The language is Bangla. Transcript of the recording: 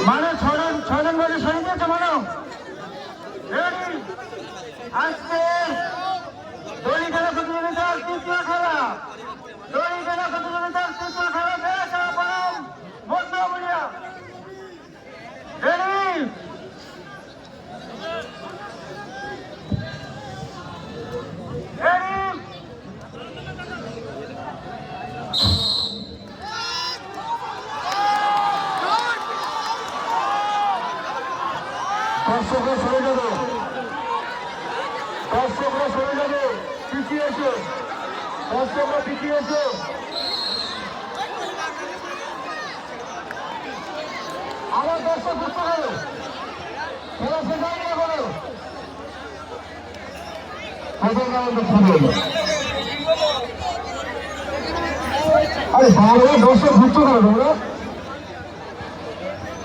মানো ছজন বলে সরে দিয়েছে মানো রেডি আজকে দড়ি খেলা প্রতিযোগিতার তৃতীয় খেলা দড়ি খেলা প্রতিযোগিতার তৃতীয় খেলা বেশ বনাম মধ্যমুড়িয়া রেডি দর্শকরা সরে যাবে দর্শকরা সরে যাবে পিছিয়ে এসো দর্শকরা পিছিয়ে এসো আমার দর্শক বুঝতে পারো খেলা শেষ হয়নি এখনো আরে বাবা দর্শক বুঝতে পারো তোমরা